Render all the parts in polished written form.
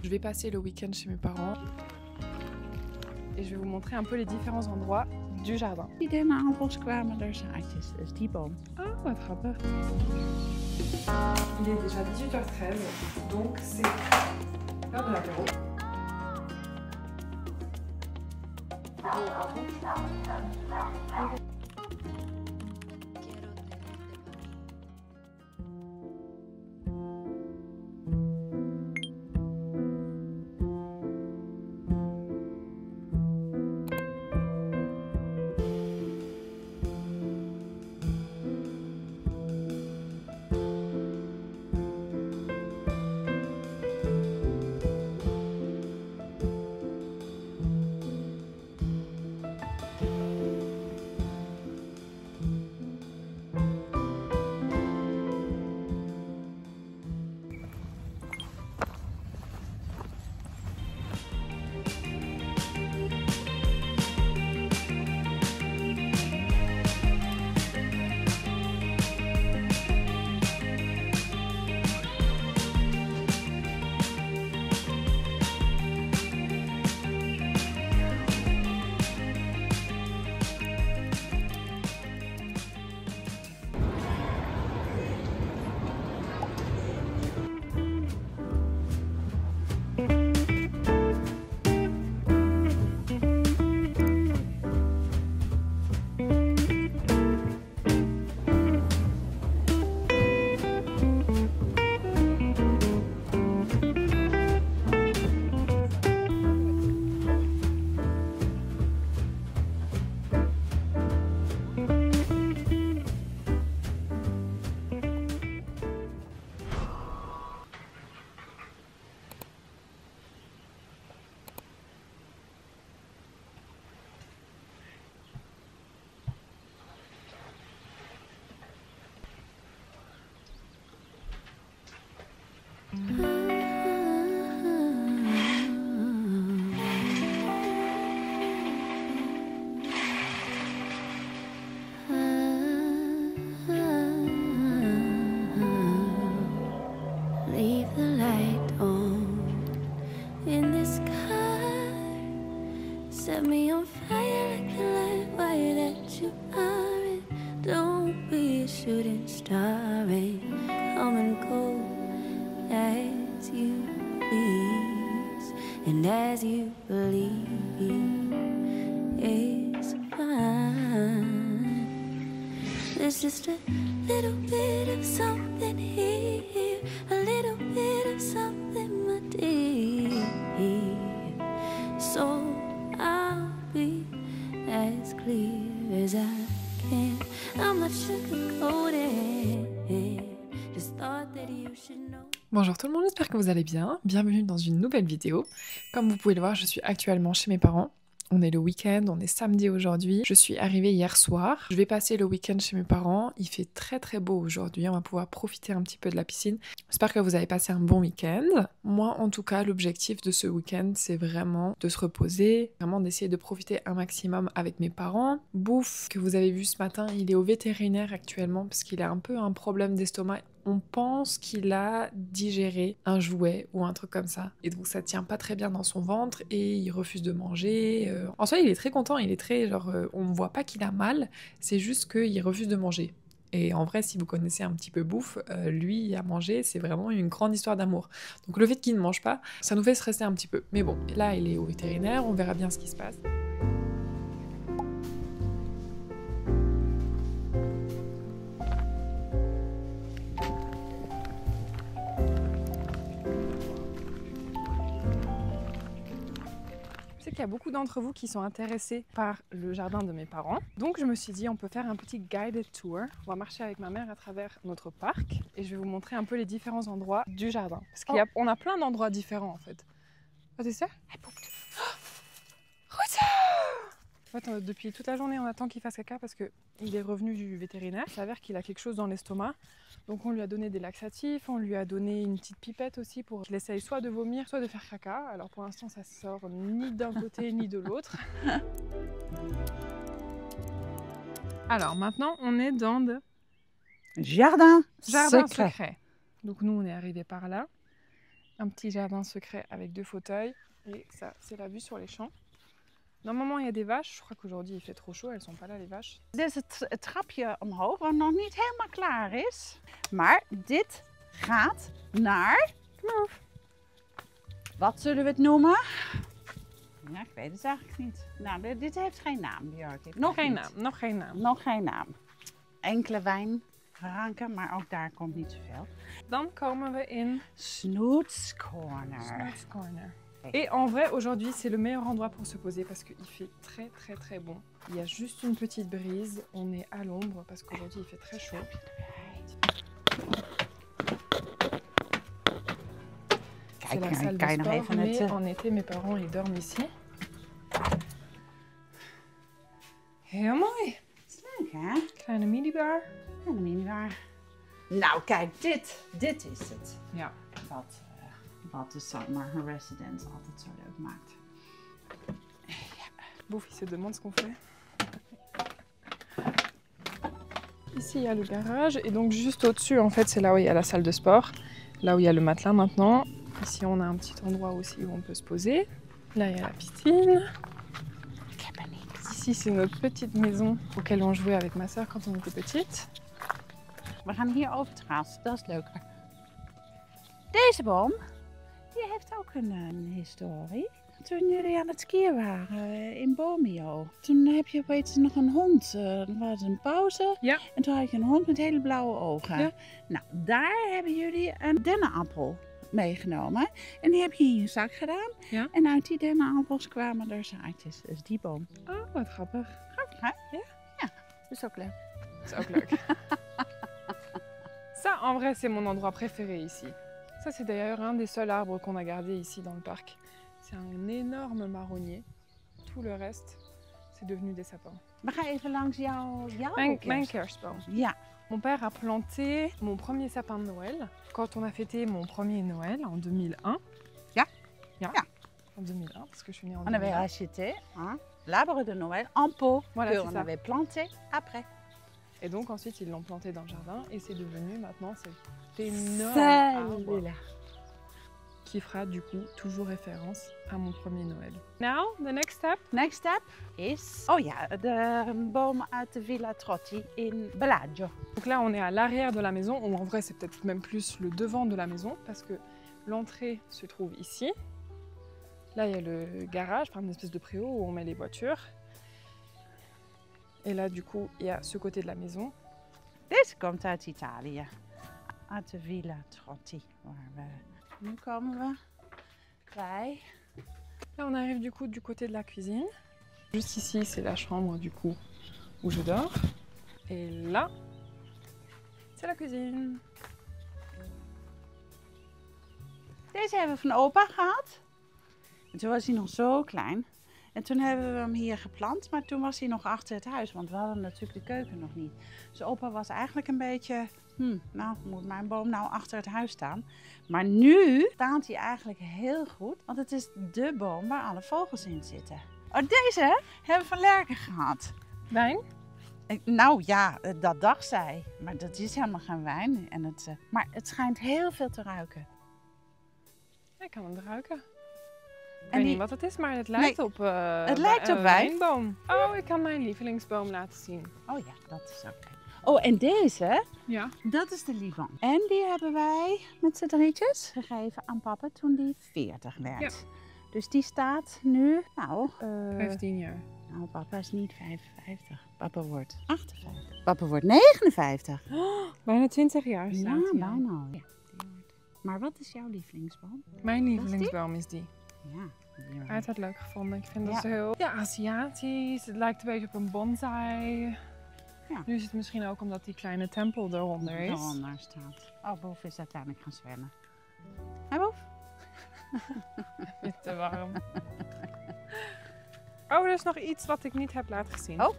Je vais passer le week-end chez mes parents et je vais vous montrer un peu les différents endroits du jardin. Die dennenappels kwamen er zaadjes, dus die boom. Ah, wat grappig. Il est déjà 18h13, donc c'est l'heure de l'apéro. Leave the light on in the sky. Set me on fire like the light wire that you are. And don't be a shooting star. And come and go as you please. And as you believe, it's fine. There's just a little bit of something here. A little bit of something, my dear. So I'll be as clear as I can. I'm not sugarcoating. Just thought that you should know. Bonjour tout le monde, j'espère que vous allez bien. Bienvenue dans une nouvelle vidéo. Comme vous pouvez le voir, je suis actuellement chez mes parents. On est le week-end, on est samedi aujourd'hui. Je suis arrivée hier soir. Je vais passer le week-end chez mes parents. Il fait très très beau aujourd'hui. On va pouvoir profiter un petit peu de la piscine. J'espère que vous avez passé un bon week-end. Moi, en tout cas, l'objectif de ce week-end, c'est vraiment de se reposer, vraiment d'essayer de profiter un maximum avec mes parents. Bouffe, que vous avez vu ce matin, il est au vétérinaire actuellement parce qu'il a un peu un problème d'estomac. On pense qu'il a digéré un jouet ou un truc comme ça. Et donc ça tient pas très bien dans son ventre et il refuse de manger. En soi, il est très content, il est très genre... on ne voit pas qu'il a mal, c'est juste qu'il refuse de manger. Et en vrai, si vous connaissez un petit peu bouffe, lui, à manger, c'est vraiment une grande histoire d'amour. Donc le fait qu'il ne mange pas, ça nous fait stresser un petit peu. Mais bon, là, il est au vétérinaire, on verra bien ce qui se passe. Il y a beaucoup d'entre vous qui sont intéressés par le jardin de mes parents. Donc je me suis dit on peut faire un petit guided tour. On va marcher avec ma mère à travers notre parc et je vais vous montrer un peu les différents endroits du jardin. Parce qu'on a plein d'endroits différents en fait. Wat is er? En fait, depuis toute la journée on attend qu'il fasse caca parce qu'il est revenu du vétérinaire. Il s'avère qu'il a quelque chose dans l'estomac. Donc on lui a donné des laxatifs, on lui a donné une petite pipette aussi pour qu'il essaye soit de vomir, soit de faire caca. Alors pour l'instant ça sort ni d'un côté ni de l'autre. Alors maintenant on est dans le Jardin jardin secret. secret. Donc nous on est arrivé par là. Un petit jardin secret avec 2 fauteuils. Et ça, c'est la vue sur les champs. Normalement, il y a des vaches. Je crois qu'aujourd'hui, il fait trop chaud. Elles sont pas là, les vaches. Dit is het trapje omhoog, wat nog niet helemaal klaar is. Maar dit gaat naar... Wat zullen we het noemen? Ja, ik weet het eigenlijk niet. Nou, dit heeft geen naam, Bjarke. Nog Geen niet. naam, nog geen naam. Nog geen naam. Enkele wijnranken, maar ook daar komt niet zoveel. Dan komen we in Snoot's Corner. Snoot's Corner. Et en vrai, aujourd'hui, c'est le meilleur endroit pour se poser parce qu'il fait très très très bon. Il y a juste une petite brise. On est à l'ombre parce qu'aujourd'hui, il fait très chaud. C'est la salle de sport, mais en été, mes parents, ils dorment ici. Heel mooi. Leuk, hè? Kleine minibar. En een minibar. Nou, kijk, dit is het. Ja. Wat de Summer Residence altijd zo leuk maakt. Bouf, il se demande ce qu'on fait. Ici, il y a le garage. Et donc, juste au-dessus, en fait, c'est là où il y a la salle de sport. Là où il y a le matelas maintenant. Ici, on a un petit endroit aussi où on peut se poser. Là, il y a la piscine. Ici, c'est notre petite maison auquel on jouait avec ma soeur quand on était petite. We gaan hier over het gras, dat is leuker. Deze boom, die heeft ook een historie. Toen jullie aan het skiën waren in Bormio, toen heb je opeens nog een hond. Er was een pauze Ja. en toen had je een hond met hele blauwe ogen. Ja. Nou, daar hebben jullie een dennenappel meegenomen. En die heb je in je zak gedaan. Ja. En uit die dennenappels kwamen er zaadjes. Dus die boom. Oh, wat grappig. Grappig, hè? Ja. Ja, dat is ook leuk. C'est ook leuk. Ça, en vrai, c'est mon endroit préféré ici. Ça, c'est d'ailleurs un des seuls arbres qu'on a gardé ici dans le parc. C'est un énorme marronnier. Tout le reste, c'est devenu des sapins. We gaan even langs jouw Mijn kerst. kerstboom. Ja. Mon père a planté mon premier sapin de Noël quand on a fêté mon premier Noël en 2001. Ja. Ja. Ja. En 2001, parce que je suis née en On avait 2001. acheté l'arbre de Noël en pot Voilà, qu'on c'est ça. avait planté après. Et donc ensuite, ils l'ont planté dans le jardin et c'est devenu maintenant cet énorme arbre Celui-là. qui fera du coup toujours référence à mon premier Noël. Now, the next step. Next step is... Oh ja, de boom uit de Villa Trotti in Bellagio. Donc là, on est à l'arrière de la maison, ou en vrai, c'est peut-être même plus le devant de la maison, parce que l'entrée se trouve ici. Là, il y a le garage, enfin une espèce de préau où on met les voitures. Et là, du coup, il y a ce côté de la maison. Deze komt uit Italië. Uit de Villa Trotti. Waar we... Nu komen we bij... Là, on arrive du coup du côté de la cuisine. Juste ici, c'est la chambre du coup où je dors. Et là, c'est la cuisine. Deze hebben we van opa gehad. En toen was hij nog zo klein. En toen hebben we hem hier geplant, maar toen was hij nog achter het huis, want we hadden natuurlijk de keuken nog niet. Dus opa was eigenlijk een beetje, nou moet mijn boom nou achter het huis staan. Maar nu staat hij eigenlijk heel goed, want het is de boom waar alle vogels in zitten. Oh, deze hebben we van Lerke gehad. Wijn? Nou ja, dat dacht zij. Maar dat is helemaal geen wijn. En maar het schijnt heel veel te ruiken. Ik kan hem ruiken. Ik En weet die- niet wat het is, maar het lijkt op het lijkt op wijn. wijnboom. Oh, ik kan mijn lievelingsboom laten zien. Oh ja, dat is ook. Oh, en deze, Ja. dat is de Livan. En die hebben wij met z'n drietjes gegeven aan papa toen die 40 werd. Ja. Dus die staat nu, nou... 15 jaar. Nou, papa is niet 55. Papa wordt 58. Papa wordt 59. Bijna 20 jaar staat Ja, hij al. bijna al. Ja, die wordt. Maar wat is jouw lievelingsboom? Mijn lievelingsboom is die. Ja, die Hij heeft het leuk gevonden. Ik vind dat Ja. ze heel Aziatisch. Het lijkt een beetje op een bonsai. Ja. Nu is het misschien ook omdat die kleine tempel eronder is. daaronder staat. Oh, Boef is uiteindelijk gaan zwemmen. Hé, Boef? Niet te warm. Oh, er is nog iets wat ik niet heb laten zien. Oh.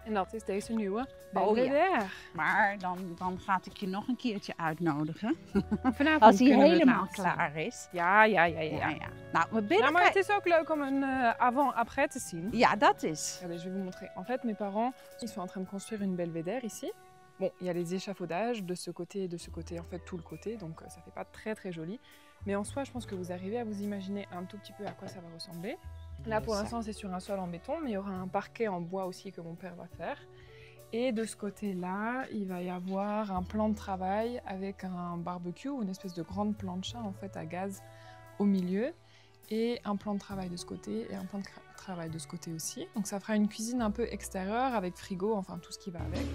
En dat is deze nieuwe Oh, ja. Belvedere. Maar dan ga ik je nog een keertje uitnodigen. Vanavond Als hij kunnen we het helemaal laten zien. klaar is. Ja. Nou, we Nou, binnen... maar het is ook leuk om een avant-après te zien. Ja, dat is. Regardez, je vais vous montrer. En fait, mes parents, ils sont en train de construire une belvédère ici. Bon, il y a les échafaudages de ce côté et de ce côté, en fait tout le côté, donc ça fait pas très très joli. Mais en soi, je pense que vous arrivez à vous imaginer un tout petit peu à quoi ça va ressembler. Là, pour l'instant, c'est sur un sol en béton, mais il y aura un parquet en bois aussi que mon père va faire. Et de ce côté-là, il va y avoir un plan de travail avec un barbecue, une espèce de grande plancha en fait à gaz au milieu, et un plan de travail de ce côté et un plan de travail de ce côté aussi. Donc ça fera une cuisine un peu extérieure avec frigo, enfin tout ce qui va avec.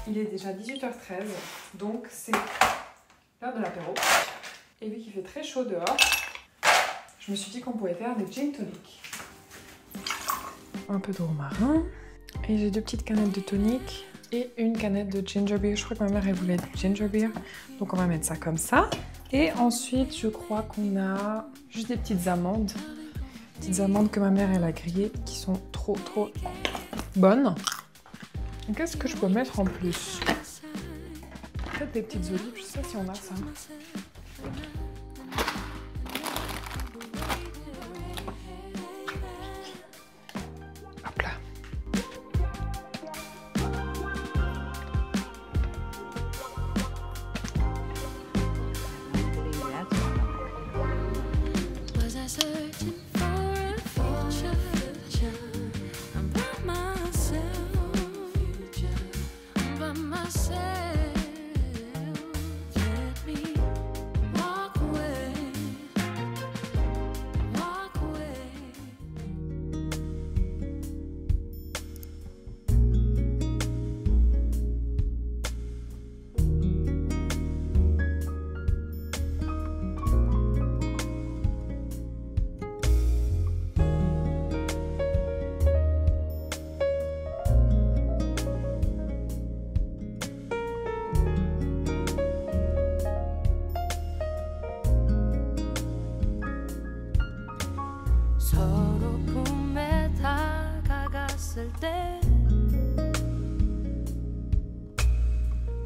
Il est déjà 18h13, donc c'est l'heure de l'apéro. Et vu qu'il fait très chaud dehors, je me suis dit qu'on pouvait faire des gin tonic. Un peu de romarin. Et j'ai 2 petites canettes de tonic et une canette de ginger beer. Je crois que ma mère elle voulait du ginger beer, donc on va mettre ça comme ça. Et ensuite, je crois qu'on a juste des petites amandes. Petites amandes que ma mère elle a grillées, qui sont trop bonnes. Qu'est-ce que je peux mettre en plus? Peut-être des petites olives, je sais pas si on a ça. Hop là.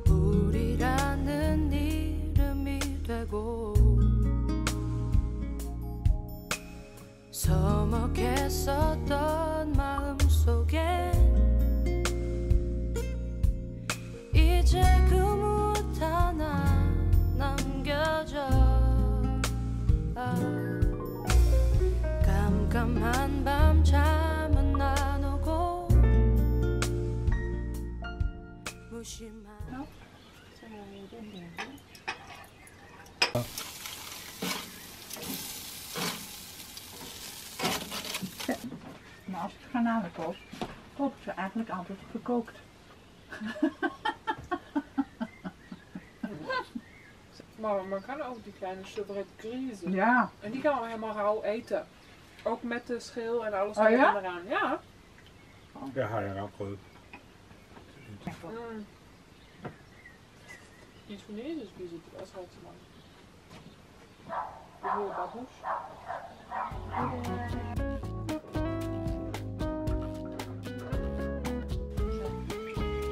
우리라는 이름이 되고 서먹했었던 마음속에 이제 그 무엇 하나 남겨져 깜깜한 밤 잠은 안 오고 무심한 Maar als ik garnalen koop, koop ik ze eigenlijk altijd gekookt. Maar man kan ook die kleine soubrette grise. Ja. En die kan man helemaal rauw eten. Ook met de schil en alles Oh ja? eraan. Ja. Det har jeg nok prøvet. Die Tunesië spisen het også rigtig meget. Det hedder babouche.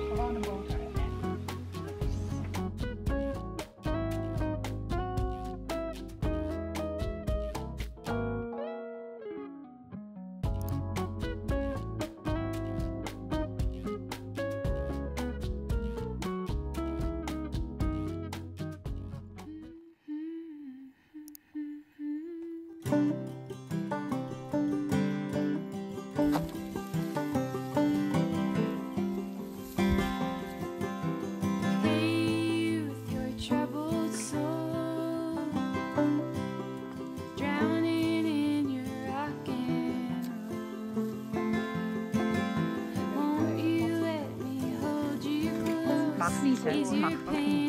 Gewoon een boter. Mag niet, hè? Mag ook niet.